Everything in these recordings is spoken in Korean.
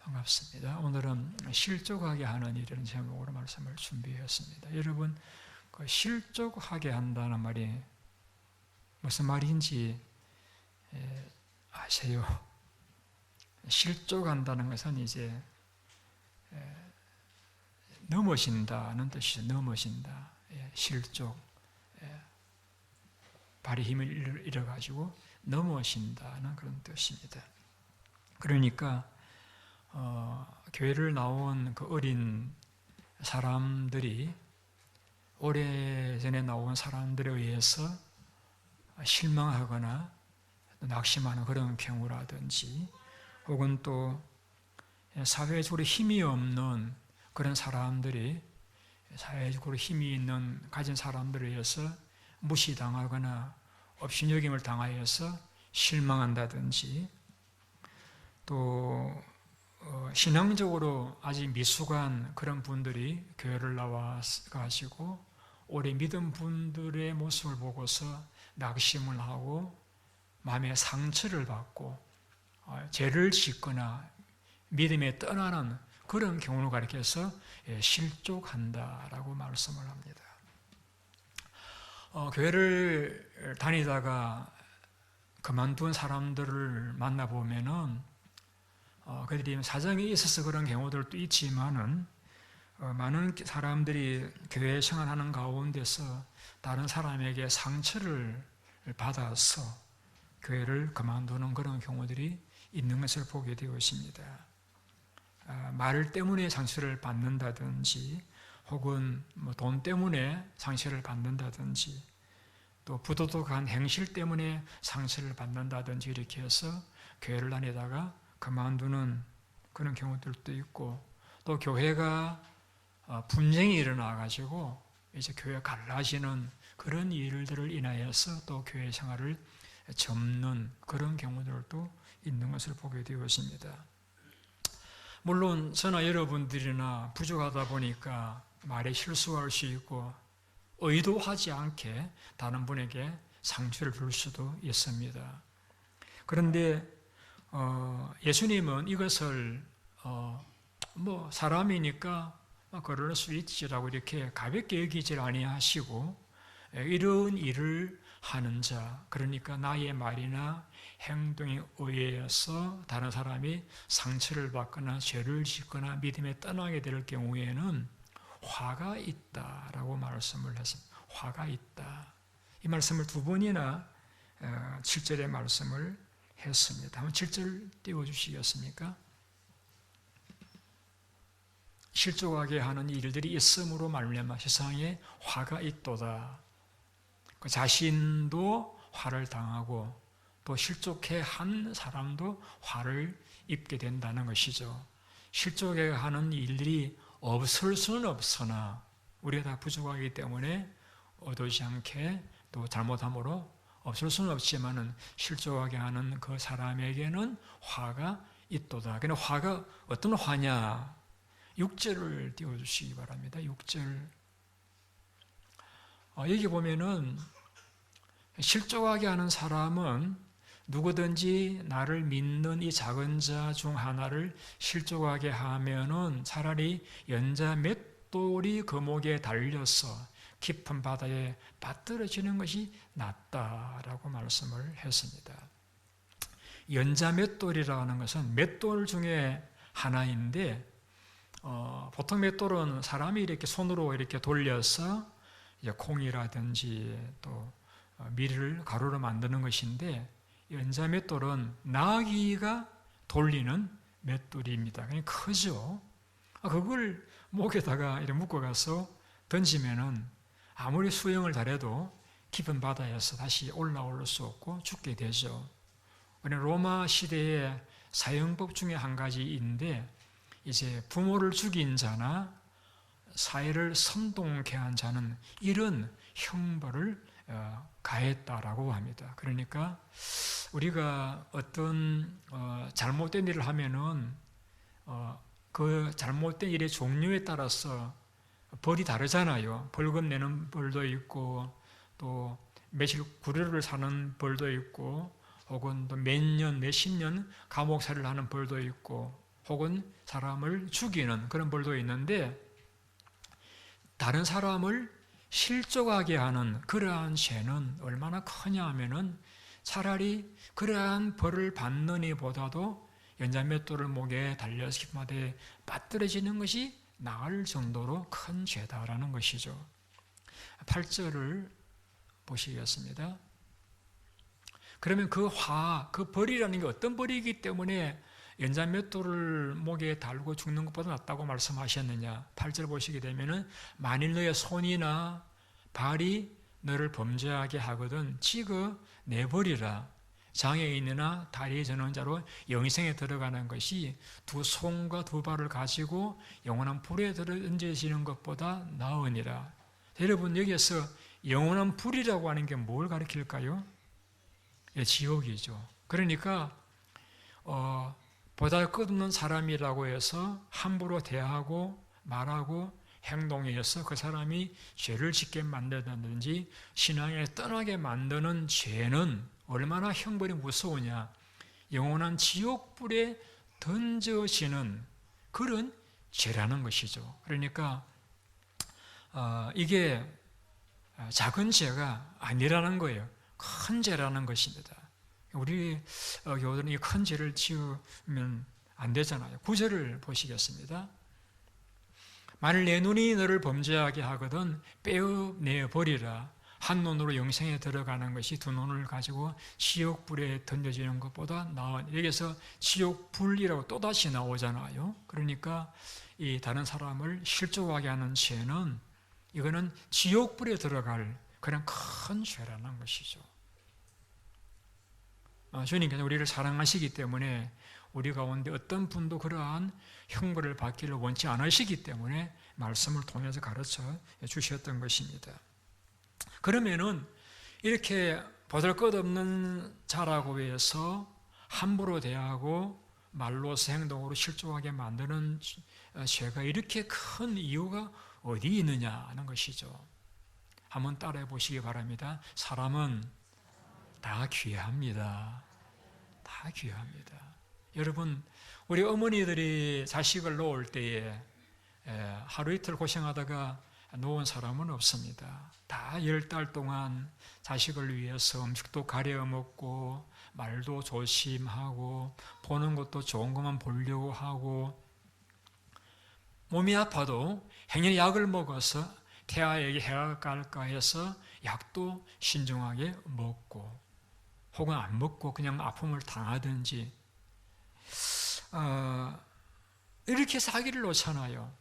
반갑습니다. 오늘은 실족하게 하는 일이라는 제목으로 말씀을 준비했습니다. 여러분, 그 실족하게 한다는 말이 무슨 말인지 아세요? 실족한다는 것은 이제 넘어진다는 뜻이죠. 넘어진다. 실족. 발의 힘을 잃어가지고 넘어진다는 그런 뜻입니다. 그러니까 교회를 나온 그 어린 사람들이 오래전에 나온 사람들에 의해서 실망하거나 낙심하는 그런 경우라든지, 혹은 또 사회적으로 힘이 없는 그런 사람들이 사회적으로 힘이 있는 가진 사람들에 의해서 무시당하거나 업신여김을 당하여서 실망한다든지, 또 신앙적으로 아직 미숙한 그런 분들이 교회를 나와가지고 오래 믿은 분들의 모습을 보고서 낙심을 하고 마음의 상처를 받고 죄를 짓거나 믿음에 떠나는 그런 경우를 가리켜서 실족한다라고 말씀을 합니다. 교회를 다니다가 그만둔 사람들을 만나보면은 그들이 사정이 있어서 그런 경우들도 있지만은 많은 사람들이 교회 생활하는 가운데서 다른 사람에게 상처를 받아서 교회를 그만두는 그런 경우들이 있는 것을 보게 되어 있습니다. 말 때문에 상처를 받는다든지, 혹은 돈 때문에 상처를 받는다든지, 또 부도덕한 행실 때문에 상처를 받는다든지, 이렇게 해서 교회를 다니다가 그만두는 그런 경우들도 있고, 또 교회가 분쟁이 일어나가지고 이제 교회가 갈라지는 그런 일들을 인하여서 또 교회 생활을 접는 그런 경우들도 있는 것을 보게 되었습니다. 물론 저나 여러분들이나 부족하다 보니까 말에 실수할 수 있고 의도하지 않게 다른 분에게 상처를 줄 수도 있습니다. 그런데 예수님은 이것을 사람이니까 그럴 수 있지라고 이렇게 가볍게 여기질 아니하시고, 이런 일을 하는 자, 그러니까 나의 말이나 행동에 의해서 다른 사람이 상처를 받거나 죄를 짓거나 믿음에 떠나게 될 경우에는 화가 있다라고 말씀을 했습니다. 화가 있다. 이 말씀을 두 번이나 7절의 말씀을 했습니다. 한번 7절 띄워주시겠습니까? 실족하게 하는 일들이 있음으로 말미암아 세상에 화가 있도다. 그 자신도 화를 당하고 또 실족해 한 사람도 화를 입게 된다는 것이죠. 실족해 하는 일들이 없을 수는 없으나 우리가 다 부족하기 때문에 의도치 않게 또 잘못함으로 없을 수는 없지만은 실족하게 하는 그 사람에게는 화가 있도다. 그러나 화가 어떤 화냐? 6절을 띄워주시기 바랍니다. 6절. 여기 보면은 실족하게 하는 사람은 누구든지 나를 믿는 이 작은 자 중 하나를 실족하게 하면은 차라리 연자 맷돌이 그 목에 달려서 깊은 바다에 빠뜨려지는 것이 낫다라고 말씀을 했습니다. 연자 맷돌이라는 것은 맷돌 중에 하나인데, 보통 맷돌은 사람이 이렇게 손으로 이렇게 돌려서 이제 콩이라든지 또 밀을 가루로 만드는 것인데, 연자 맷돌은 나귀가 돌리는 맷돌입니다. 그냥 크죠. 그걸 목에다가 이렇게 묶어가서 던지면은 아무리 수영을 잘해도 깊은 바다에서 다시 올라올 수 없고 죽게 되죠. 로마 시대의 사형법 중에 한 가지인데, 이제 부모를 죽인 자나 사회를 선동케 한 자는 이런 형벌을 가했다라고 합니다. 그러니까 우리가 어떤 잘못된 일을 하면은 그 잘못된 일의 종류에 따라서 벌이 다르잖아요. 벌금 내는 벌도 있고, 또 며칠 구류를 사는 벌도 있고, 혹은 또 몇 년, 몇십 년 감옥살이를 하는 벌도 있고, 혹은 사람을 죽이는 그런 벌도 있는데, 다른 사람을 실족하게 하는 그러한 죄는 얼마나 크냐 하면은 차라리 그러한 벌을 받는 이보다도 연자맷돌을 목에 달려서 기마대 빠뜨려지는 것이 나을 정도로 큰 죄다라는 것이죠. 8절을 보시겠습니다. 그러면 그 벌이라는 게 어떤 벌이기 때문에 연자맷돌을 목에 달고 죽는 것보다 낫다고 말씀하셨느냐. 8절 보시게 되면은 만일 너의 손이나 발이 너를 범죄하게 하거든 지그 내버리라. 장애인이나 다리 저는 자로 영생에 들어가는 것이 두 손과 두 발을 가지고 영원한 불에 던져지는 것보다 나으니라. 여러분, 여기에서 영원한 불이라고 하는 게 뭘 가리킬까요? 지옥이죠. 그러니까 보잘것없는 사람이라고 해서 함부로 대하고 말하고 행동에 의해서 그 사람이 죄를 짓게 만든다든지 신앙에 떠나게 만드는 죄는 얼마나 형벌이 무서우냐. 영원한 지옥불에 던져지는 그런 죄라는 것이죠. 그러니까 이게 작은 죄가 아니라는 거예요. 큰 죄라는 것입니다. 우리 교도는 이 큰 죄를 지으면 안 되잖아요. 9절을 보시겠습니다. 만일 내 눈이 너를 범죄하게 하거든 빼어내버리라. 한 눈으로 영생에 들어가는 것이 두 눈을 가지고 지옥불에 던져지는 것보다 나은. 여기서 지옥불이라고 또다시 나오잖아요. 그러니까 이 다른 사람을 실족하게 하는 죄는 이거는 지옥불에 들어갈 그런 큰 죄라는 것이죠. 주님께서 우리를 사랑하시기 때문에 우리 가운데 어떤 분도 그러한 형벌을 받기를 원치 않으시기 때문에 말씀을 통해서 가르쳐 주셨던 것입니다. 그러면은 이렇게 보잘것없는 자라고 해서 함부로 대하고 말로서 행동으로 실족하게 만드는 죄가 이렇게 큰 이유가 어디 있느냐 하는 것이죠. 한번 따라해 보시기 바랍니다. 사람은 다 귀합니다. 다 귀합니다. 여러분, 우리 어머니들이 자식을 놓을 때에 하루 이틀 고생하다가 놓은 사람은 없습니다. 다 10달 동안 자식을 위해서 음식도 가려 먹고 말도 조심하고 보는 것도 좋은 것만 보려고 하고 몸이 아파도 행여 약을 먹어서 태아에게 해가 갈까 해서 약도 신중하게 먹고 혹은 안 먹고 그냥 아픔을 당하든지 이렇게 해서 아기를 놓잖아요.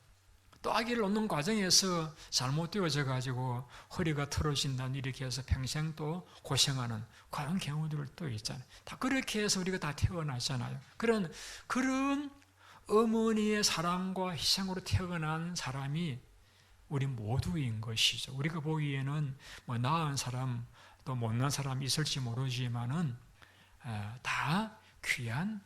또 아기를 놓는 과정에서 잘못되어져 가지고 허리가 틀어진다는 이렇게 해서 평생 또 고생하는 그런 경우들 또 있잖아요. 다 그렇게 해서 우리가 다 태어나잖아요. 그런 어머니의 사랑과 희생으로 태어난 사람이 우리 모두인 것이죠. 우리가 보기에는 뭐 나은 사람 또 못난 사람이 있을지 모르지만은 다 귀한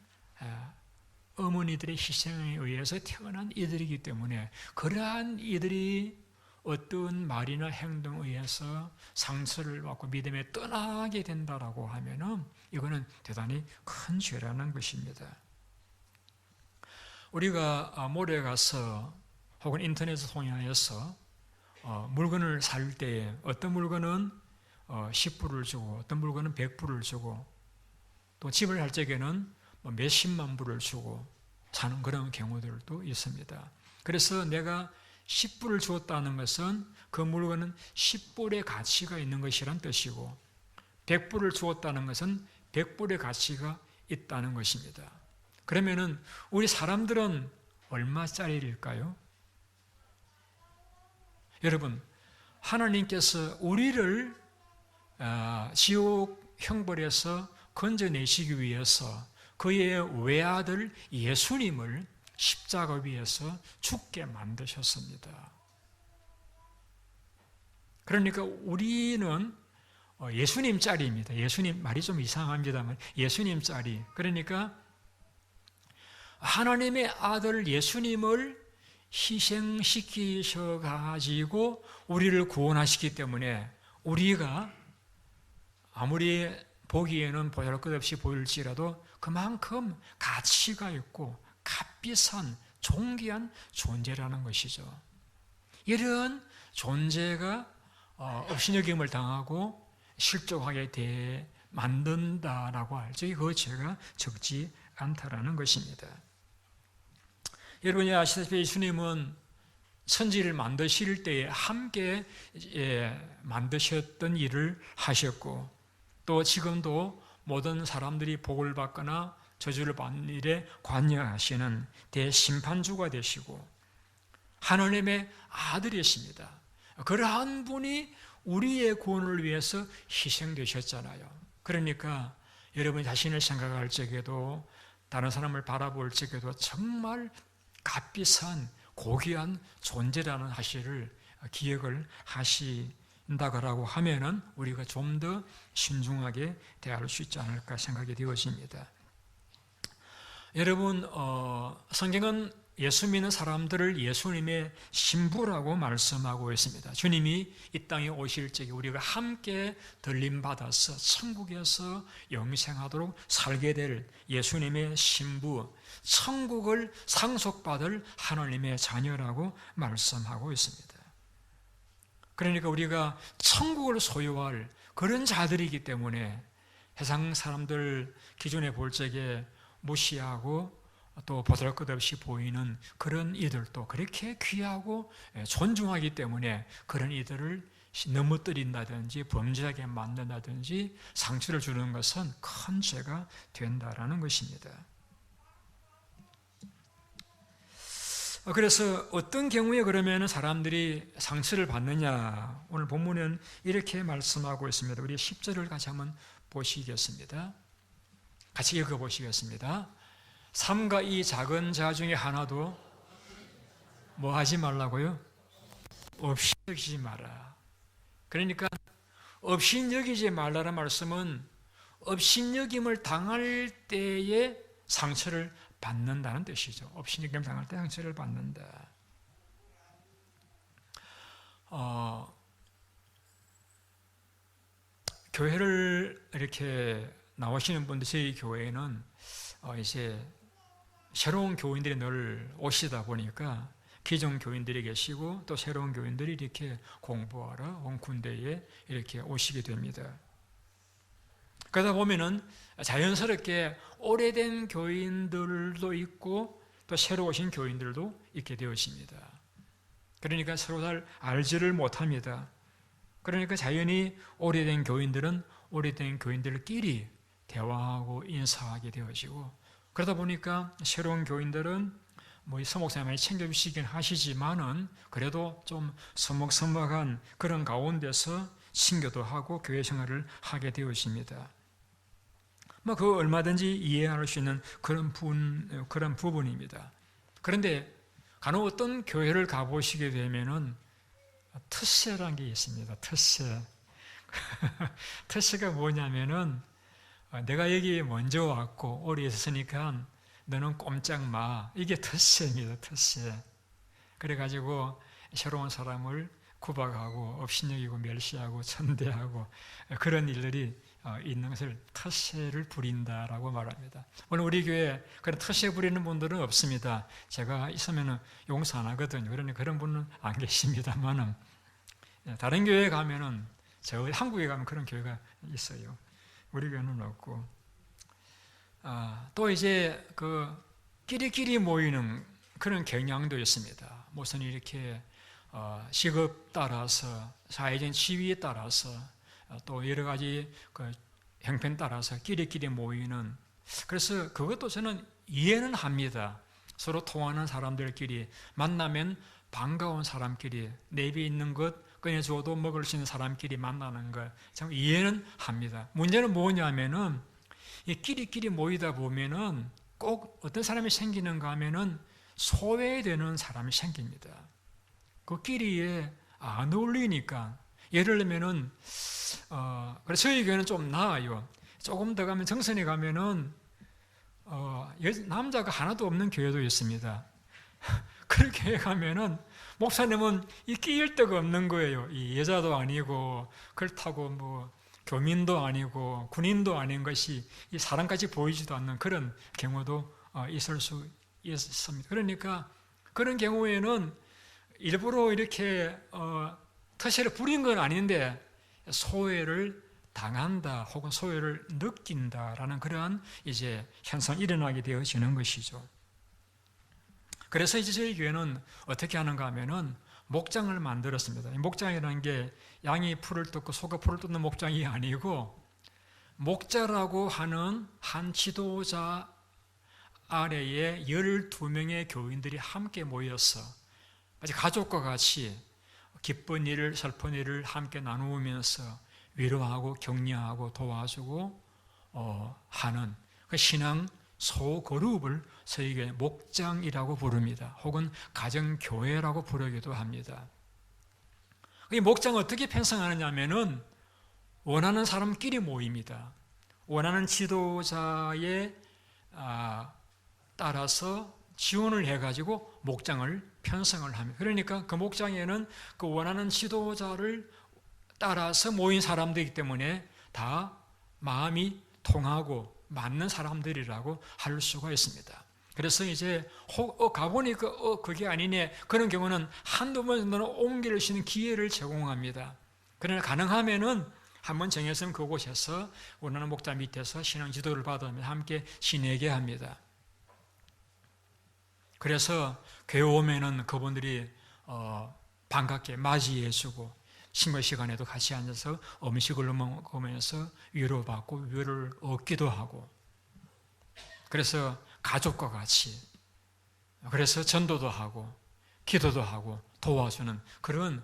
어머니들의 희생에 의해서 태어난 이들이기 때문에 그러한 이들이 어떤 말이나 행동에 의해서 상처를 받고 믿음에 떠나게 된다라고 하면은 이거는 대단히 큰 죄라는 것입니다. 우리가 몰에 가서 혹은 인터넷을 통해서 물건을 살 때에 어떤 물건은 10불을 주고 어떤 물건은 100불을 주고 또 집을 살 적에는 몇십만 불을 주고 사는 그런 경우들도 있습니다. 그래서 내가 10불을 주었다는 것은 그 물건은 10불의 가치가 있는 것이란 뜻이고 100불을 주었다는 것은 100불의 가치가 있다는 것입니다. 그러면은 우리 사람들은 얼마짜리일까요? 여러분, 하나님께서 우리를 지옥 형벌에서 건져내시기 위해서 그의 외아들 예수님을 십자가 위에서 죽게 만드셨습니다. 그러니까 우리는 예수님짜리입니다. 예수님 말이 좀 이상합니다만 예수님짜리. 그러니까 하나님의 아들 예수님을 희생시키셔 가지고 우리를 구원하시기 때문에 우리가 아무리 보기에는 보잘것없이 보일지라도 그만큼 가치가 있고 값비싼 존귀한 존재라는 것이죠. 이런 존재가 업신여김을 당하고 실족하게 돼 만든다라고 알죠. 그 죄가 적지 않다라는 것입니다. 여러분이 아시다시피 예수님은 천지를 만드실 때에 함께 만드셨던 일을 하셨고, 또 지금도 모든 사람들이 복을 받거나 저주를 받는 일에 관여하시는 대심판주가 되시고 하나님의 아들이십니다. 그러한 분이 우리의 구원을 위해서 희생되셨잖아요. 그러니까 여러분 자신을 생각할 적에도, 다른 사람을 바라볼 적에도 정말 값비싼 고귀한 존재라는 사실을 기억을 하신다고 하면은 우리가 좀 더 신중하게 대할 수 있지 않을까 생각이 되어집니다. 여러분, 성경은 예수 믿는 사람들을 예수님의 신부라고 말씀하고 있습니다. 주님이 이 땅에 오실 적에 우리가 함께 들림받아서 천국에서 영생하도록 살게 될 예수님의 신부, 천국을 상속받을 하나님의 자녀라고 말씀하고 있습니다. 그러니까 우리가 천국을 소유할 그런 자들이기 때문에 세상 사람들 기준에 볼 적에 무시하고 또 보잘것없이 보이는 그런 이들도 그렇게 귀하고 존중하기 때문에 그런 이들을 넘어뜨린다든지 범죄하게 만든다든지 상처를 주는 것은 큰 죄가 된다라는 것입니다. 그래서 어떤 경우에 그러면 사람들이 상처를 받느냐, 오늘 본문은 이렇게 말씀하고 있습니다. 우리 10절을 같이 한번 보시겠습니다. 같이 읽어보시겠습니다. 삼가 이 작은 자 중에 하나도 뭐 하지 말라고요? 없이 여기지 마라. 그러니까 없이 여기지 말라는 말씀은 없이 여김을 당할 때에 상처를 받는다는 뜻이죠. 없이 여김을 당할 때 상처를 받는다. 교회를 이렇게 나오시는 분들, 저희 교회는 이제 새로운 교인들이 늘 오시다 보니까 기존 교인들이 계시고 또 새로운 교인들이 이렇게 공부하러 온 군대에 이렇게 오시게 됩니다. 그러다 보면은 자연스럽게 오래된 교인들도 있고 또 새로 오신 교인들도 있게 되어집니다. 그러니까 서로 잘 알지를 못합니다. 그러니까 자연히 오래된 교인들은 오래된 교인들끼리 대화하고 인사하게 되어지고, 그러다 보니까 새로운 교인들은 이 서목사님 많이 챙겨주시긴 하시지만은 그래도 좀 서먹서먹한 그런 가운데서 친교도 하고 교회 생활을 하게 되어집니다. 그 얼마든지 이해할 수 있는 그런 부분입니다. 그런데 간혹 어떤 교회를 가보시게 되면은 텃세라는 게 있습니다. 텃세. 텃세가 뭐냐면은 내가 여기 먼저 왔고 오래 있었으니까 너는 꼼짝 마. 이게 텃세입니다. 텃세. 그래가지고 새로운 사람을 구박하고 업신여기고 멸시하고 천대하고 그런 일들이 있는 것을 텃세를 부린다라고 말합니다. 오늘 우리 교회에 그런 텃세 부리는 분들은 없습니다. 제가 있으면 용서 안 하거든요. 그러니 그런 분은 안 계십니다만은 다른 교회에 가면은 저 한국에 가면 그런 교회가 있어요. 우리 교회는 없고, 또 이제 끼리끼리 모이는 그런 경향도 있습니다. 무슨 이렇게 직업 따라서 사회적인 지위에 따라서 또 여러 가지 형편 따라서 끼리끼리 모이는, 그래서 그것도 저는 이해는 합니다. 서로 통하는 사람들끼리 만나면 반가운 사람끼리 내비 있는 것 꺼내줘도 먹을 수 있는 사람끼리 만나는 것 참 이해는 합니다. 문제는 뭐냐면은 이 끼리끼리 모이다 보면은 꼭 어떤 사람이 생기는가 하면은 소외되는 사람이 생깁니다. 그 끼리에 안 어울리니까. 예를 들면은 그래서 저희 교회는 좀 나아요. 조금 더 가면 정선에 가면은 남자가 하나도 없는 교회도 있습니다. 그런 교회 가면은 목사님은 이 끼일 데가 없는 거예요. 이 여자도 아니고 그렇다고 교민도 아니고 군인도 아닌 것이 이 사람까지 보이지도 않는 그런 경우도 있을 수 있습니다. 그러니까 그런 경우에는 일부러 이렇게 터세를 부린 건 아닌데 소외를 당한다 혹은 소외를 느낀다라는 그러한 이제 현상이 일어나게 되어지는 것이죠. 그래서 이제 저희 교회는 어떻게 하는가 하면은 목장을 만들었습니다. 목장이라는 게 양이 풀을 뜯고 소가 풀을 뜯는 목장이 아니고 목자라고 하는 한 지도자 아래에 12명의 교인들이 함께 모여서 마치 가족과 같이 기쁜 일을 슬픈 일을 함께 나누면서 위로하고 격려하고 도와주고 하는 그 신앙 소그룹을 저희가 목장이라고 부릅니다. 혹은 가정교회라고 부르기도 합니다. 이 목장을 어떻게 편성하느냐 하면은 원하는 사람끼리 모입니다. 원하는 지도자에 따라서 지원을 해가지고 목장을 편성을 합니다. 그러니까 그 목장에는 그 원하는 지도자를 따라서 모인 사람들이기 때문에 다 마음이 통하고 맞는 사람들이라고 할 수가 있습니다. 그래서 이제 가보니까 그게 아니네 그런 경우는 한두 번 정도는 옮길 수 있는 기회를 제공합니다. 그러나 가능하면은 한번 정했으면 그곳에서 원하는 목자 밑에서 신앙 지도를 받으며 함께 지내게 합니다. 그래서 교회 오면은 그분들이 반갑게 맞이해주고 신고 시간에도 같이 앉아서 음식을 먹으면서 위로받고 위로를 얻기도 하고 그래서 가족과 같이 그래서 전도도 하고 기도도 하고 도와주는 그런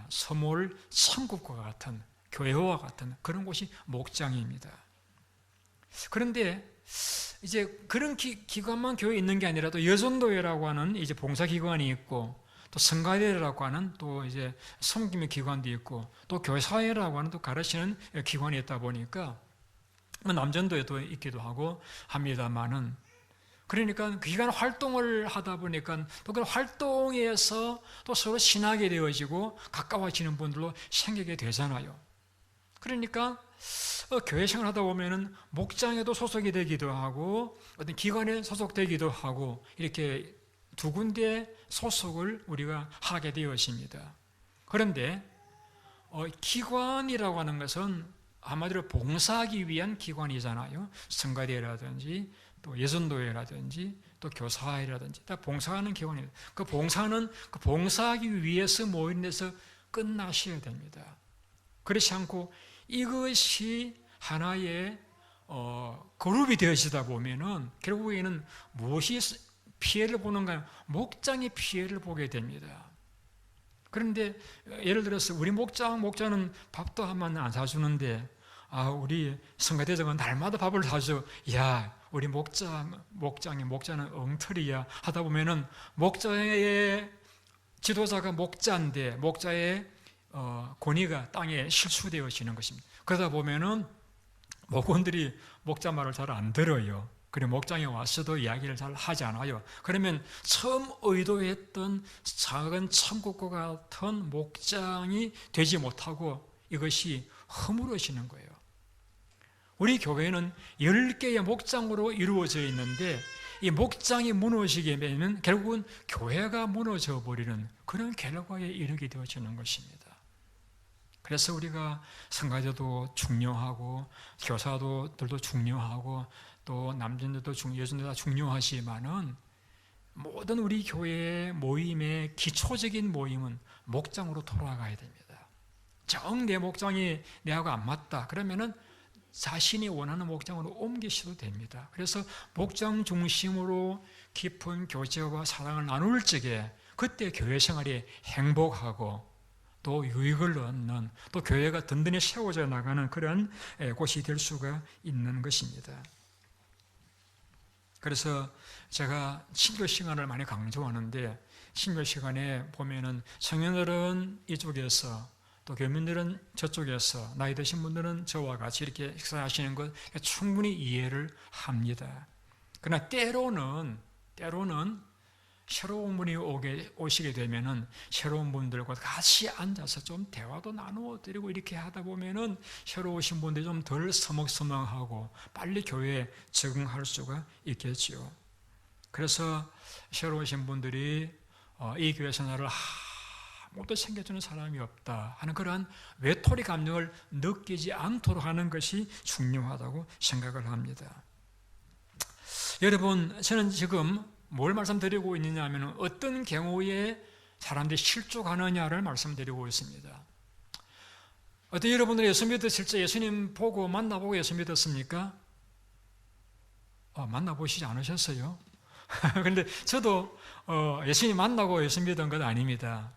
선물 천국과 같은 교회와 같은 그런 곳이 목장입니다. 그런데 이제 그런 기관만 교회에 있는 게 아니라 또 여전도회라고 하는 이제 봉사기관이 있고 또 성가대라고 하는 또 이제 섬김의 기관도 있고 또 교사회라고 하는 또 가르치는 기관이 있다 보니까 남전도에도 있기도 하고 합니다만은 그러니까 그 기관 활동을 하다 보니까 또 그 활동에서 또 서로 친하게 되어지고 가까워지는 분들로 생기게 되잖아요. 그러니까 교회 생활하다 보면은 목장에도 소속이 되기도 하고 어떤 기관에 소속되기도 하고 이렇게 두 군데 소속을 우리가 하게 되었습니다. 그런데 기관이라고 하는 것은 한마디로 봉사하기 위한 기관이잖아요. 성가대라든지 또 예전도회라든지 또 교사회라든지 다 봉사하는 기관이에요. 그 봉사는 그 봉사하기 위해서 모인 데서 끝나셔야 됩니다. 그렇지 않고 이것이 하나의 그룹이 되어지다 보면은 결국에는 무엇이 피해를 보는가? 목장이 피해를 보게 됩니다. 그런데 예를 들어서 우리 목자는 밥도 한 번 안 사주는데 우리 성가대장은 날마다 밥을 사줘. 야, 우리 목자는 엉터리야 하다 보면은 목자의 지도자가 목자인데 목자의 권위가 땅에 실수되어지는 것입니다. 그러다 보면은 목원들이 목자 말을 잘 안 들어요. 그리고 목장에 와서도 이야기를 잘 하지 않아요. 그러면 처음 의도했던 작은 천국과 같은 목장이 되지 못하고 이것이 허물어지는 거예요. 우리 교회는 10개의 목장으로 이루어져 있는데 이 목장이 무너지게 되면 결국은 교회가 무너져 버리는 그런 결과에 이르게 되어지는 것입니다. 그래서 우리가 성가대도 중요하고 교사들도 중요하고 또 남전들도 여전도 다 중요하지만은 모든 우리 교회의 모임의 기초적인 모임은 목장으로 돌아가야 됩니다. 정 내 목장이 내하고 안 맞다 그러면은 자신이 원하는 목장으로 옮기셔도 됩니다. 그래서 목장 중심으로 깊은 교제와 사랑을 나눌 적에 그때 교회 생활이 행복하고 또 유익을 얻는 또 교회가 든든히 세워져 나가는 그런 곳이 될 수가 있는 것입니다. 그래서 제가 신교 시간을 많이 강조하는데 신교 시간에 보면은 청년들은 이쪽에서 또 교민들은 저쪽에서 나이 드신 분들은 저와 같이 이렇게 식사하시는 것 충분히 이해를 합니다. 그러나 때로는 새로운 분이 오시게 되면은 새로운 분들과 같이 앉아서 좀 대화도 나누어 드리고 이렇게 하다 보면은 새로 오신 분들이 좀 덜 서먹서먹하고 빨리 교회에 적응할 수가 있겠지요. 그래서 새로 오신 분들이 이 교회에서 나를 아무도 챙겨주는 사람이 없다 하는 그러한 외톨이 감정을 느끼지 않도록 하는 것이 중요하다고 생각을 합니다. 여러분, 저는 지금 뭘 말씀드리고 있느냐 하면 어떤 경우에 사람들이 실족하느냐를 말씀드리고 있습니다. 어떤 여러분들이 예수 믿어 실제 예수님 보고 만나보고 예수 믿었습니까? 만나보시지 않으셨어요? 그런데 저도 예수님 만나고 예수 믿은 건 아닙니다.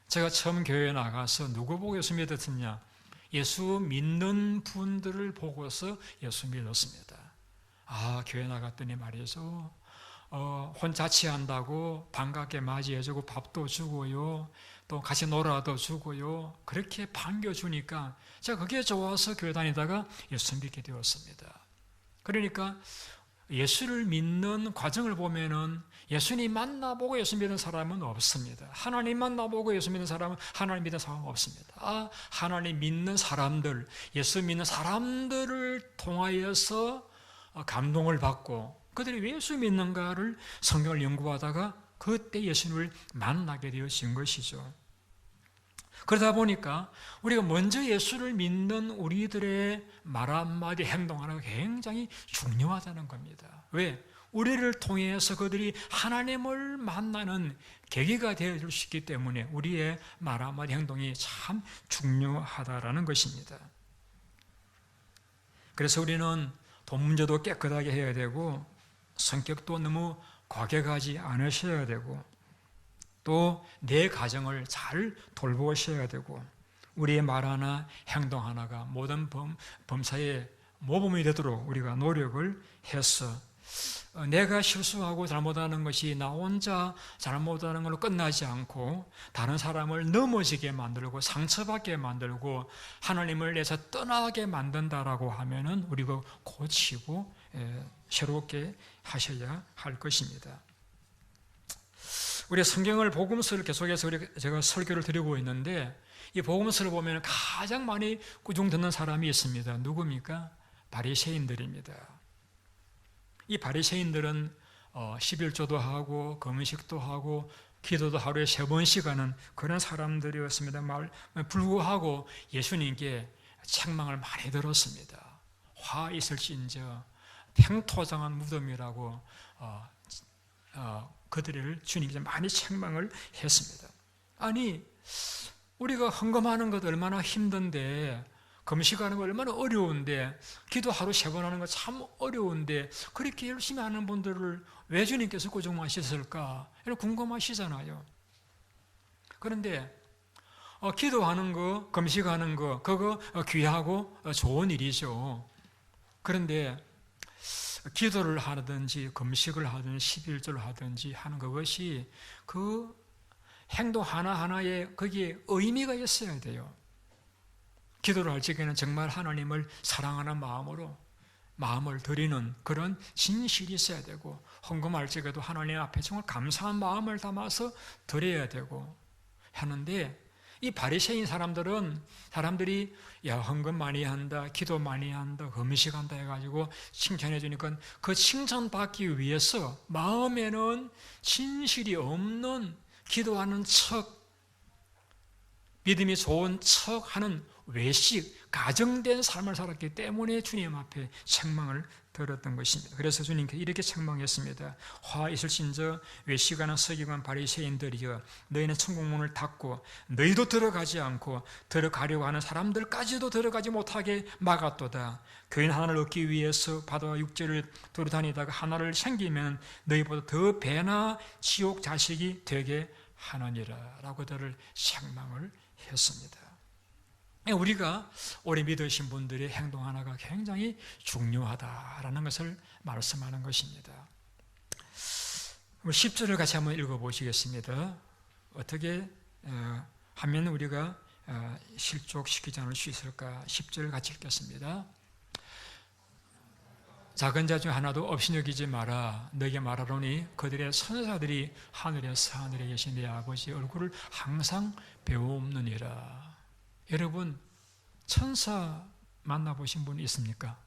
제가 처음 교회에 나가서 누구 보고 예수 믿었느냐? 예수 믿는 분들을 보고서 예수 믿었습니다. 교회 나갔더니 말이죠. 혼자 자취한다고 반갑게 맞이해주고 밥도 주고요. 또 같이 놀아도 주고요. 그렇게 반겨주니까 제가 그게 좋아서 교회 다니다가 예수 믿게 되었습니다. 그러니까 예수를 믿는 과정을 보면은 예수님 만나보고 예수 믿는 사람은 없습니다. 하나님 만나보고 예수 믿는 사람은 하나님 믿는 사람은 없습니다. 하나님 믿는 사람들, 예수 믿는 사람들을 통하여서 감동을 받고 그들이 왜 예수 믿는가를 성경을 연구하다가 그때 예수님을 만나게 되어진 것이죠. 그러다 보니까 우리가 먼저 예수를 믿는 우리들의 말 한마디 행동 하나가 굉장히 중요하다는 겁니다. 왜? 우리를 통해서 그들이 하나님을 만나는 계기가 되어줄 수 있기 때문에 우리의 말 한마디 행동이 참 중요하다라는 것입니다. 그래서 우리는 돈 문제도 깨끗하게 해야 되고 성격도 너무 과격하지 않으셔야 되고 또 내 가정을 잘 돌보셔야 되고 우리의 말 하나 행동 하나가 모든 범사에 모범이 되도록 우리가 노력을 해서 내가 실수하고 잘못하는 것이 나 혼자 잘못하는 걸로 끝나지 않고 다른 사람을 넘어지게 만들고 상처받게 만들고 하나님을 내서 떠나게 만든다라고 하면은 우리가 고치고 새롭게 하셔야 할 것입니다. 우리 성경을 복음서를 계속해서 제가 설교를 드리고 있는데 이 복음서를 보면 가장 많이 꾸중 듣는 사람이 있습니다. 누굽니까? 바리새인들입니다. 이 바리새인들은 11조도 하고 금식도 하고 기도도 하루에 3번씩 하는 그런 사람들이었습니다. 불구하고 예수님께 책망을 많이 들었습니다. 화 있을진저 팽토장한 무덤이라고 그들을 주님께 많이 책망을 했습니다. 아니 우리가 헌금하는 것 얼마나 힘든데 금식하는 거 얼마나 어려운데 기도 하루 3번 하는 거 참 어려운데 그렇게 열심히 하는 분들을 왜 주님께서 꾸중하셨을까? 이런 궁금하시잖아요. 그런데 기도하는 거, 금식하는 거 그거 귀하고 좋은 일이죠. 그런데 기도를 하든지 금식을 하든지 11조를 하든지 하는 그것이 그 행동 하나하나에 거기에 의미가 있어야 돼요. 기도를 할 적에는 정말 하나님을 사랑하는 마음으로 마음을 드리는 그런 진실이 있어야 되고 헌금할 적에도 하나님 앞에 정말 감사한 마음을 담아서 드려야 되고 하는데 이 바리새인 사람들이 야 헌금 많이 한다, 기도 많이 한다, 금식한다 해가지고 칭찬해 주니까 그 칭찬받기 위해서 마음에는 진실이 없는 기도하는 척, 믿음이 좋은 척 하는 외식, 가정된 삶을 살았기 때문에 주님 앞에 책망을 들었던 것입니다. 그래서 주님께 이렇게 책망했습니다. 화 있을진저 외식하는 서기관 바리새인들이여 너희는 천국문을 닫고 너희도 들어가지 않고 들어가려고 하는 사람들까지도 들어가지 못하게 막았도다. 교인 하나를 얻기 위해서 바다와 육지를 돌아다니다가 하나를 생기면 너희보다 더 배나 지옥 자식이 되게 하느니라 라고 그들을 책망을 했습니다. 우리가 오래 믿으신 분들의 행동 하나가 굉장히 중요하다라는 것을 말씀하는 것입니다. 10절을 같이 한번 읽어보시겠습니다. 어떻게 하면 우리가 실족시키지 않을 수 있을까? 10절을 같이 읽겠습니다. 작은 자 중 하나도 없이 여기지 마라. 너에게 말하노니 그들의 선사들이 하늘에서 하늘에 계신 내 아버지 얼굴을 항상 배움느니라. 여러분 천사 만나보신 분 있습니까?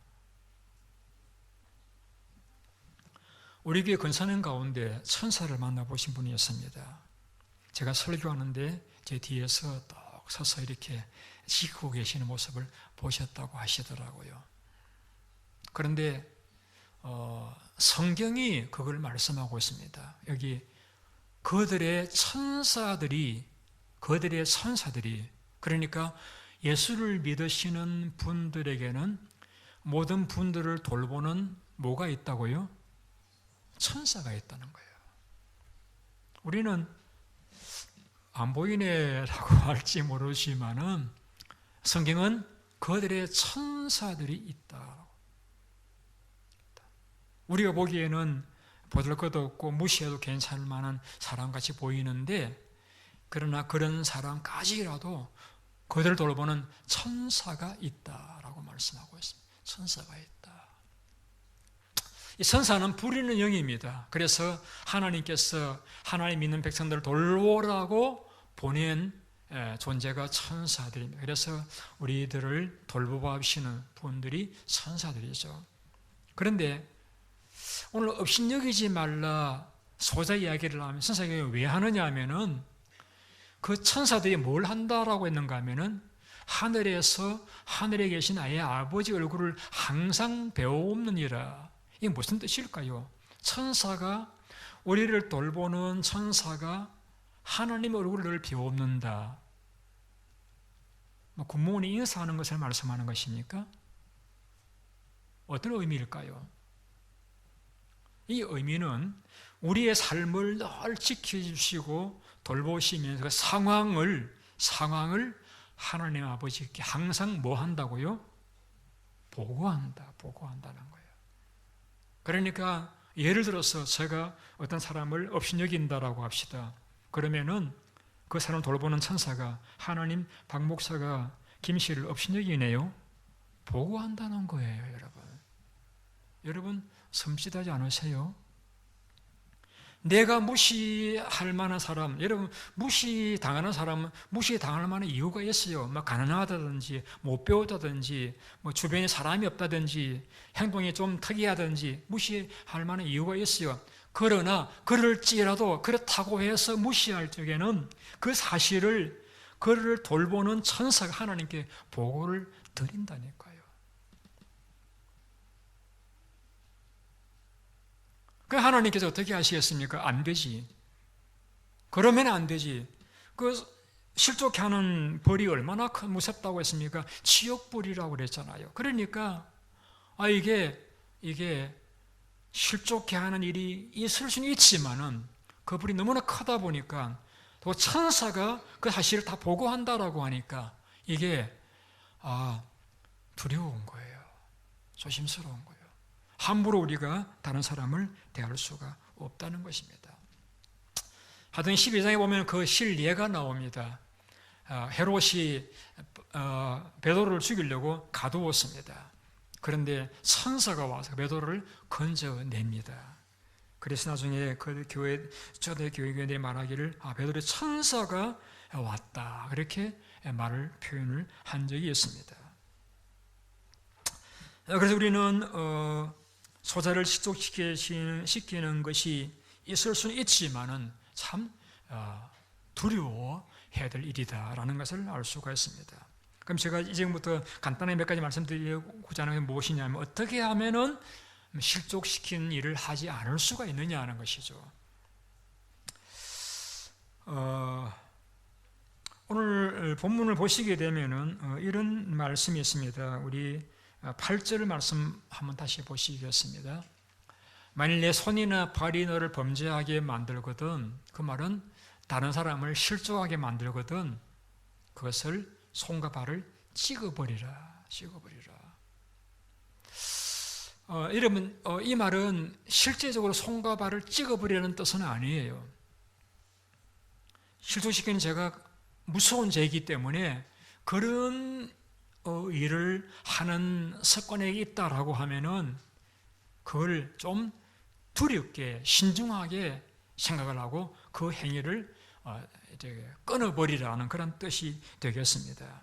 우리 교회 근사님 가운데 천사를 만나보신 분이 있습니다. 제가 설교하는데 제 뒤에서 또 서서 이렇게 지키고 계시는 모습을 보셨다고 하시더라고요. 그런데 성경이 그걸 말씀하고 있습니다. 여기 그들의 천사들이 그러니까 예수를 믿으시는 분들에게는 모든 분들을 돌보는 뭐가 있다고요? 천사가 있다는 거예요. 우리는 안 보이네라고 할지 모르지만은 성경은 그들의 천사들이 있다. 우리가 보기에는 보잘 것도 없고 무시해도 괜찮을 만한 사람같이 보이는데, 그러나 그런 사람까지라도 그들을 돌보는 천사가 있다라고 말씀하고 있습니다. 천사가 있다. 이 천사는 부리는 영입니다. 그래서 하나님께서 하나님 믿는 백성들을 돌보라고 보낸 존재가 천사들입니다. 그래서 우리들을 돌보시는 분들이 천사들이죠. 그런데 오늘 업신여기지 말라 소자 이야기를 하면 천사가 왜 하느냐 하면은 그 천사들이 뭘 한다라고 했는가 하면은 하늘에 계신 아예 아버지 얼굴을 항상 배워옵느니라. 이게 무슨 뜻일까요? 천사가, 우리를 돌보는 천사가 하나님의 얼굴을 늘 배워옵는다. 군무원이 인사하는 것을 말씀하는 것입니까? 어떤 의미일까요? 이 의미는 우리의 삶을 늘 지켜주시고 돌보시면서 그 상황을 하나님 아버지께 항상 뭐 한다고요? 보고한다는 거예요. 그러니까 예를 들어서 제가 어떤 사람을 업신여긴다라고 합시다. 그러면은 그 사람을 돌보는 천사가 하나님 박 목사가 김 씨를 업신여기네요. 보고한다는 거예요, 여러분. 여러분 섬찟하지 않으세요? 내가 무시할 만한 사람, 여러분 무시당하는 사람은 무시당할 만한 이유가 있어요. 막 가난하다든지 못 배웠다든지 주변에 사람이 없다든지 행동이 좀 특이하든지 무시할 만한 이유가 있어요. 그러나 그럴지라도 그렇다고 해서 무시할 적에는 그 사실을 그를 돌보는 천사가 하나님께 보고를 드린다니까요. 그 하나님께서 어떻게 하시겠습니까? 안 되지. 그러면 안 되지. 그 실족해 하는 벌이 얼마나 무섭다고 했습니까? 지옥불이라고 그랬잖아요. 그러니까 이게 실족해 하는 일이 있을 수는 있지만은 그 불이 너무나 크다 보니까 또 천사가 그 사실을 다 보고한다라고 하니까 이게 두려운 거예요. 조심스러운 거예요. 함부로 우리가 다른 사람을 대할 수가 없다는 것입니다. 하여튼 12장에 보면 그 실예가 나옵니다. 헤롯이 베드로를 죽이려고 가두었습니다. 그런데 천사가 와서 베드로를 건져냅니다. 그래서 나중에 그 초대 교회들이 말하기를 베드로의 천사가 왔다, 그렇게 표현을 한 적이 있습니다. 그래서 우리는 소자를 식족시키는 것이 있을 수는 있지만은 참 두려워해야 될 일이다라는 것을 알 수가 있습니다. 그럼 제가 이제부터 간단하게 몇 가지 말씀드리고자 하는 게 무엇이냐면, 어떻게 하면은 실족시키는 일을 하지 않을 수가 있느냐 하는 것이죠. 오늘 본문을 보시게 되면은 이런 말씀이 있습니다. 우리 8절 말씀 한번 다시 보시겠습니다. 만일 내 손이나 발이 너를 범죄하게 만들거든, 그 말은 다른 사람을 실족하게 만들거든 그것을 손과 발을 찍어버리라. 여러분, 이 말은 실제적으로 손과 발을 찍어버리라는 뜻은 아니에요. 실족시키는 죄가 무서운 죄이기 때문에 그런 일을 하는 습관이 있다라고 하면은 그걸 좀 두렵게 신중하게 생각을 하고 그 행위를 끊어버리라는 그런 뜻이 되겠습니다.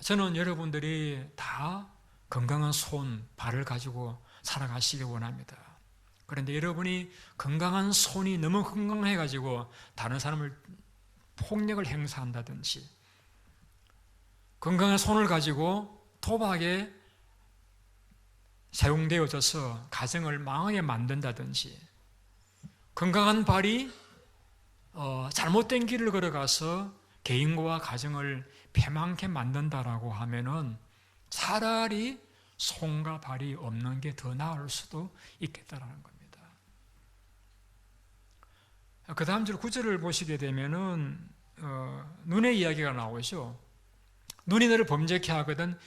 저는 여러분들이 다 건강한 손, 발을 가지고 살아가시기 원합니다. 그런데 여러분이 건강한 손이 너무 건강해가지고 다른 사람을 폭력을 행사한다든지, 건강한 손을 가지고 도박에 사용되어져서 가정을 망하게 만든다든지, 건강한 발이 잘못된 길을 걸어가서 개인과 가정을 패망케 만든다라고 하면은 차라리 손과 발이 없는 게 더 나을 수도 있겠다라는 겁니다. 그 다음 줄 9절을 보시게 되면은 눈의 이야기가 나오죠. 눈이 너를 범죄케 하거든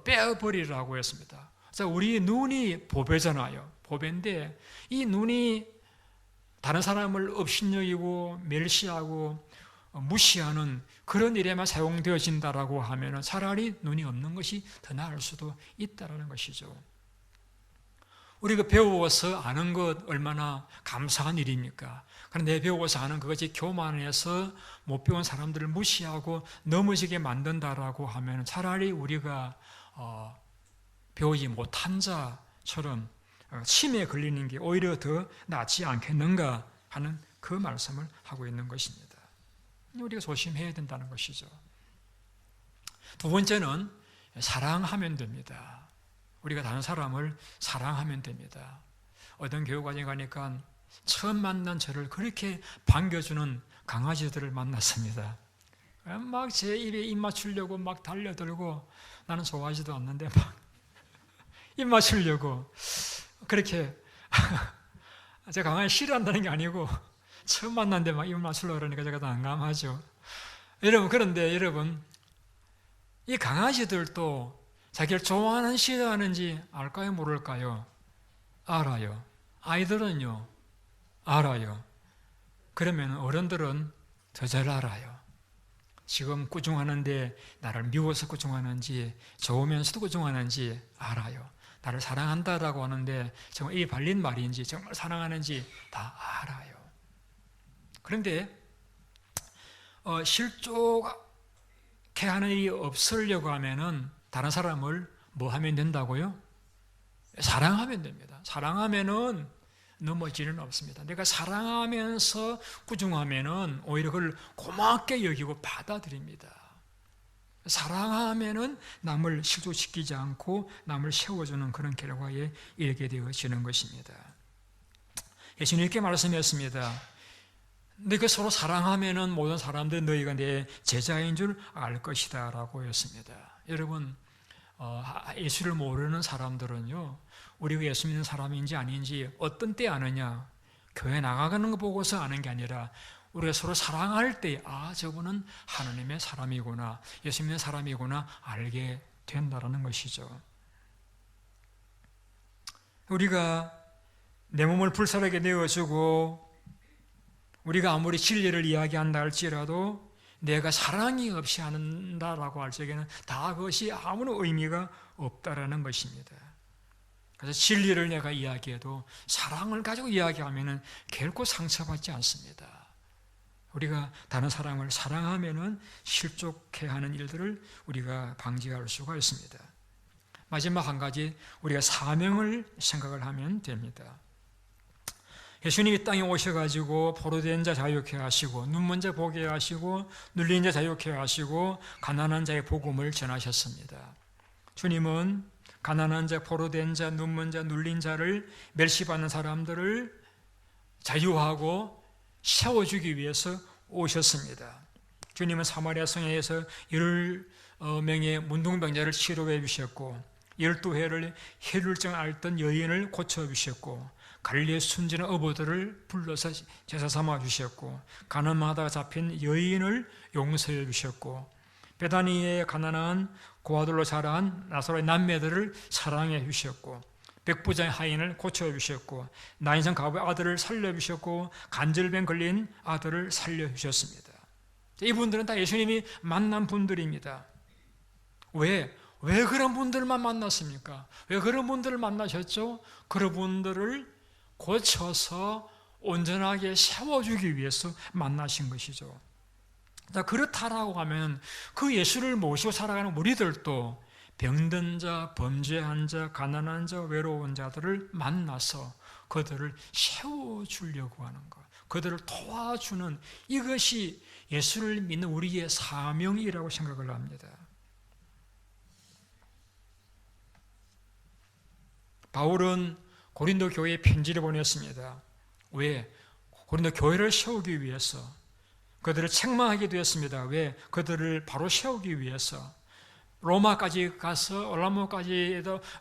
빼어버리라고 했습니다. 우리 눈이 보배잖아요. 보배인데 이 눈이 다른 사람을 업신여기고 멸시하고 무시하는 그런 일에만 사용되어진다라고 하면 차라리 눈이 없는 것이 더 나을 수도 있다라는 것이죠. 우리가 배워서 아는 것 얼마나 감사한 일입니까? 그런데 배워서 아는 그것이 교만해서 못 배운 사람들을 무시하고 넘어지게 만든다라고 하면 차라리 우리가 배우지 못한 자처럼 치매에 걸리는 게 오히려 더 낫지 않겠는가 하는 그 말씀을 하고 있는 것입니다. 우리가 조심해야 된다는 것이죠. 두 번째는 사랑하면 됩니다. 우리가 다른 사람을 사랑하면 됩니다. 어떤 교육과정에 가니까 처음 만난 저를 그렇게 반겨주는 강아지들을 만났습니다. 막 제 입에 입 맞추려고 막 달려들고, 나는 좋아하지도 않는데 막 입 맞추려고 그렇게 제가 강아지 싫어한다는 게 아니고 처음 만났는데 막 입 맞추려고 그러니까 제가 난감하죠. 그런데 여러분, 이 강아지들도 자기를 좋아하는 싫어하는지 알까요, 모를까요? 알아요. 아이들은요, 알아요. 그러면 어른들은 더 잘 알아요. 지금 꾸중하는데 나를 미워서 꾸중하는지 좋으면서도 꾸중하는지 알아요. 나를 사랑한다라고 하는데 정말 이 발린 말인지 정말 사랑하는지 다 알아요. 그런데 실족해 하는 일이 없으려고 하면은 다른 사람을 뭐 하면 된다고요? 사랑하면 됩니다. 사랑하면은 넘어지는 없습니다. 내가 사랑하면서 꾸중하면은 오히려 그걸 고맙게 여기고 받아들입니다. 사랑하면은 남을 실족시키지 않고 남을 세워주는 그런 결과에 이르게 되어지는 것입니다. 예수님 이렇게 말씀했습니다. 너희가 서로 사랑하면은 모든 사람들 너희가 내 제자인 줄 알 것이다 라고 했습니다. 여러분, 예수를 모르는 사람들은요, 우리가 예수 믿는 사람인지 아닌지 어떤 때 아느냐, 교회 나가는 거 보고서 아는 게 아니라 우리가 서로 사랑할 때, 저분은 하나님의 사람이구나, 예수 믿는 사람이구나 알게 된다는 것이죠. 우리가 내 몸을 불살하게 내어주고 우리가 아무리 진리를 이야기한다 할지라도 내가 사랑이 없이 한다라고 할 적에는 다 그것이 아무런 의미가 없다라는 것입니다. 그래서 진리를 내가 이야기해도 사랑을 가지고 이야기하면은 결코 상처받지 않습니다. 우리가 다른 사람을 사랑하면은 실족해하는 일들을 우리가 방지할 수가 있습니다. 마지막 한 가지, 우리가 사명을 생각을 하면 됩니다. 예수님이 땅에 오셔가지고 포로된 자 자유케 하시고 눈먼 자 보게 하시고 눌린 자 자유케 하시고 가난한 자의 복음을 전하셨습니다. 주님은 가난한 자, 포로된 자, 눈먼 자, 눌린 자를 멸시받는 사람들을 자유하고 세워주기 위해서 오셨습니다. 주님은 사마리아 성에서 10명의 문둥병자를 치료해 주셨고 12회를 혈루증 앓던 여인을 고쳐주셨고 갈릴리의 순진한 어부들을 불러서 제사 삼아 주셨고 가늠하다가 잡힌 여인을 용서해 주셨고 베다니의 가난한 고아들로 자란 나사로의 남매들을 사랑해 주셨고 백부장의 하인을 고쳐 주셨고 나인성 가부의 아들을 살려 주셨고 간질병 걸린 아들을 살려 주셨습니다. 이분들은 다 예수님이 만난 분들입니다. 왜 그런 분들만 만났습니까? 왜 그런 분들을 만나셨죠? 그런 분들을 고쳐서 온전하게 세워주기 위해서 만나신 것이죠. 자, 그렇다라고 하면 그 예수를 모시고 살아가는 우리들도 병든 자, 범죄한 자, 가난한 자, 외로운 자들을 만나서 그들을 세워주려고 하는 것, 그들을 도와주는 이것이 예수를 믿는 우리의 사명이라고 생각을 합니다. 바울은 고린도 교회에 편지를 보냈습니다. 왜? 고린도 교회를 세우기 위해서. 그들을 책망하게 되었습니다. 왜? 그들을 바로 세우기 위해서. 로마까지 가서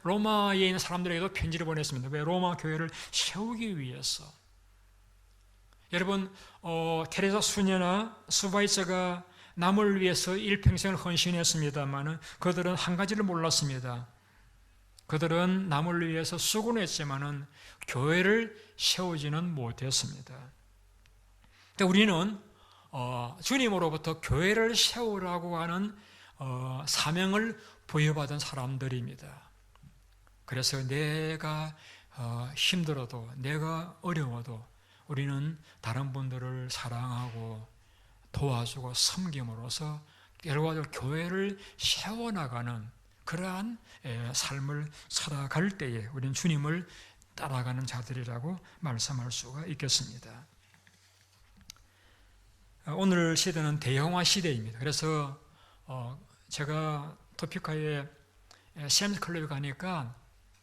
로마에 있는 사람들에게도 편지를 보냈습니다. 왜? 로마 교회를 세우기 위해서. 여러분, 테레사 수녀나 스바이처가 남을 위해서 일평생을 헌신했습니다만 그들은 한 가지를 몰랐습니다. 그들은 남을 위해서 수고는 했지만 교회를 세우지는 못했습니다. 우리는 주님으로부터 교회를 세우라고 하는 사명을 부여받은 사람들입니다. 그래서 내가 힘들어도, 내가 어려워도 우리는 다른 분들을 사랑하고 도와주고 섬김으로써 결과적으로 교회를 세워나가는 그러한 삶을 살아갈 때에 우리는 주님을 따라가는 자들이라고 말씀할 수가 있겠습니다. 오늘 시대는 대형화 시대입니다. 그래서 제가 토피카에 샘스 클럽에 가니까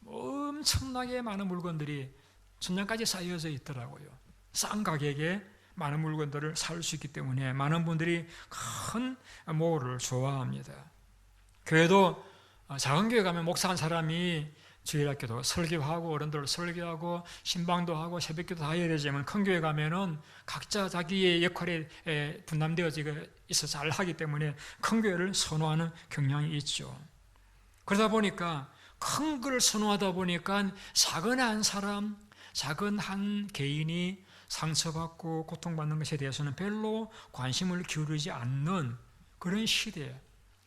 엄청나게 많은 물건들이 천장까지 쌓여져 있더라고요. 싼 가격에 많은 물건들을 살 수 있기 때문에 많은 분들이 큰 몰을 좋아합니다. 교회도 작은 교회 가면 목사 한 사람이 주일학교도 설교하고 어른들 설교하고 신방도 하고 새벽기도 다 해야 되지만 큰 교회 가면은 각자 자기의 역할에 분담되어져 있어 잘 하기 때문에 큰 교회를 선호하는 경향이 있죠. 그러다 보니까 큰 걸 선호하다 보니까 작은 한 사람, 작은 한 개인이 상처받고 고통받는 것에 대해서는 별로 관심을 기울이지 않는 그런 시대에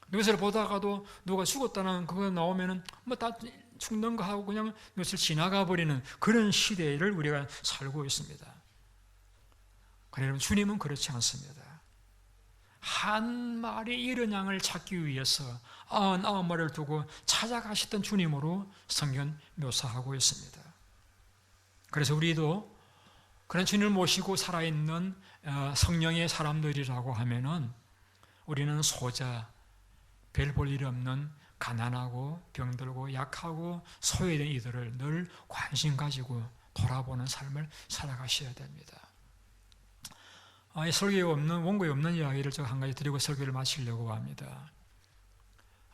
뉴스를 보다가도 누가 죽었다는 그거 나오면은 다 죽는 거 하고 그냥 뉴스를 지나가 버리는 그런 시대를 우리가 살고 있습니다. 그러나 주님은 그렇지 않습니다. 한 마리 잃은 양을 찾기 위해서 99마리를 두고 찾아가셨던 주님으로 성경 묘사하고 있습니다. 그래서 우리도 그런 주님을 모시고 살아있는 성령의 사람들이라고 하면은 우리는 소자, 별 볼 일 없는 가난하고 병들고 약하고 소외된 이들을 늘 관심 가지고 돌아보는 삶을 살아가셔야 됩니다. 설교에 없는, 원고에 없는 이야기를 제가 한 가지 드리고 설교를 마치려고 합니다.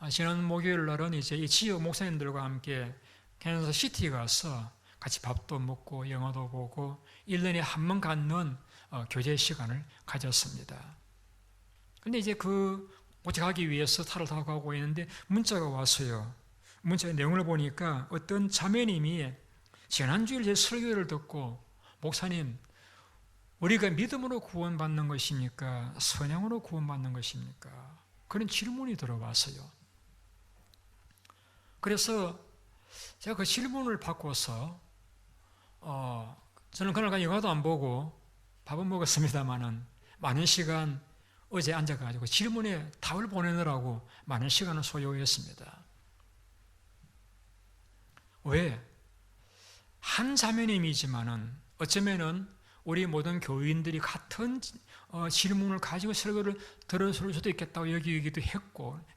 지난 목요일 날은 이제 이 지역 목사님들과 함께 캔자스 시티 가서 같이 밥도 먹고 영화도 보고 1년에 한 번 갖는 교제 시간을 가졌습니다. 근데 이제 어디 가기 위해서 차를 타고 가고 있는데 문자가 왔어요. 문자의 내용을 보니까 어떤 자매님이 지난주일 제 설교를 듣고 목사님, 우리가 믿음으로 구원받는 것입니까? 선행으로 구원받는 것입니까? 그런 질문이 들어왔어요. 그래서 제가 그 질문을 받고서 저는 그날 영화도 안 보고 밥은 먹었습니다만은 많은 시간 어제 앉아가지고 질문에 답을 보내느라고 많은 시간을 소요했습니다. 왜? 한 자매님이지만은 어쩌면은 우리 모든 교인들이 같은 질문을 가지고 설교를 들었을 수도 있겠다고 여기기도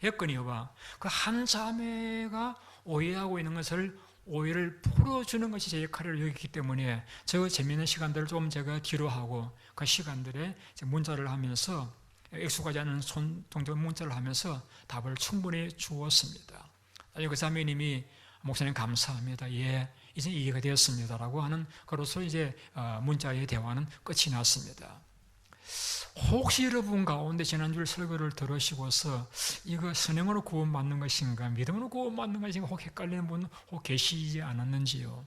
했거니와 그 한 자매가 오해하고 있는 것을 오해를 풀어주는 것이 제 역할을 여기기 때문에 저 재미있는 시간들을 좀 제가 뒤로 하고 그 시간들에 문자를 하면서 익숙하지 않은 손 동작 문자를 하면서 답을 충분히 주었습니다. 그 자매님이 목사님 감사합니다. 예, 이제 이해가 되었습니다라고 하는 그로서 이제 문자의 대화는 끝이 났습니다. 혹시 여러분 가운데 지난주에 설교를 들으시고서 이거 선행으로 구원받는 것인가 믿음으로 구원받는 것인가 혹 헷갈리는 분 혹 계시지 않았는지요?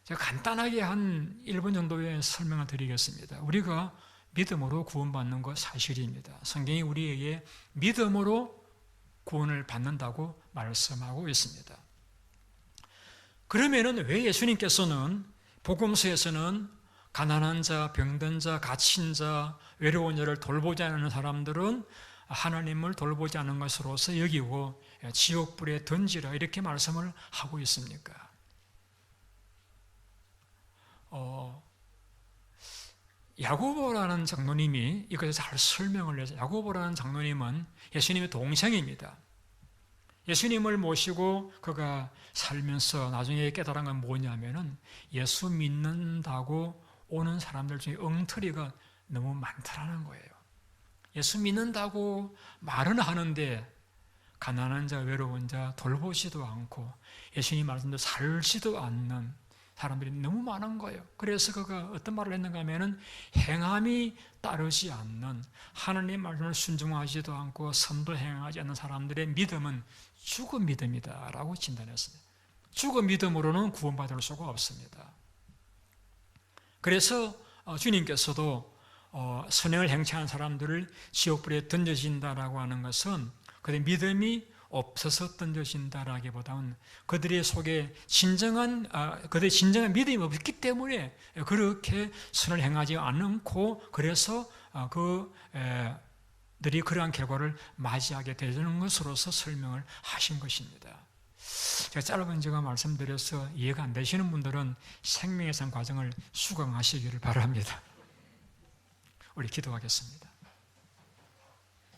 제가 간단하게 한 1분 정도의 설명을 드리겠습니다. 우리가 믿음으로 구원받는 것 사실입니다. 성경이 우리에게 믿음으로 구원을 받는다고 말씀하고 있습니다. 그러면은 왜 예수님께서는 복음서에서는 가난한 자, 병든 자, 갇힌 자, 외로운 자를 돌보지 않는 사람들은 하나님을 돌보지 않은 것으로서 여기고 지옥불에 던지라 이렇게 말씀을 하고 있습니까? 야고보라는 장로님이 이것을 잘 설명을 해서, 야고보라는 장로님은 예수님의 동생입니다. 예수님을 모시고 그가 살면서 나중에 깨달은 건 뭐냐면은 예수 믿는다고 오는 사람들 중에 엉터리가 너무 많다라는 거예요. 예수 믿는다고 말은 하는데 가난한 자, 외로운 자 돌보지도 않고 예수님 말씀대로 살지도 않는 사람들이 너무 많은 거예요. 그래서 그가 어떤 말을 했는가 하면은 행함이 따르지 않는, 하나님 말씀을 순종하지도 않고 선도 행하지 않는 사람들의 믿음은 죽은 믿음이다 라고 진단했습니다. 죽은 믿음으로는 구원받을 수가 없습니다. 그래서 주님께서도 선행을 행치한 사람들을 지옥불에 던져진다라고 하는 것은 그들의 믿음이 없어서 던져진다라기보다는 그들의 속에 그들의 진정한 믿음이 없기 때문에 그렇게 선을 행하지 않고, 그래서 그들이 그러한 결과를 맞이하게 되는 것으로서 설명을 하신 것입니다. 제가 짧은 제가 말씀드려서 이해가 안 되시는 분들은 생명의 산 과정을 수강하시기를 바랍니다. 우리 기도하겠습니다.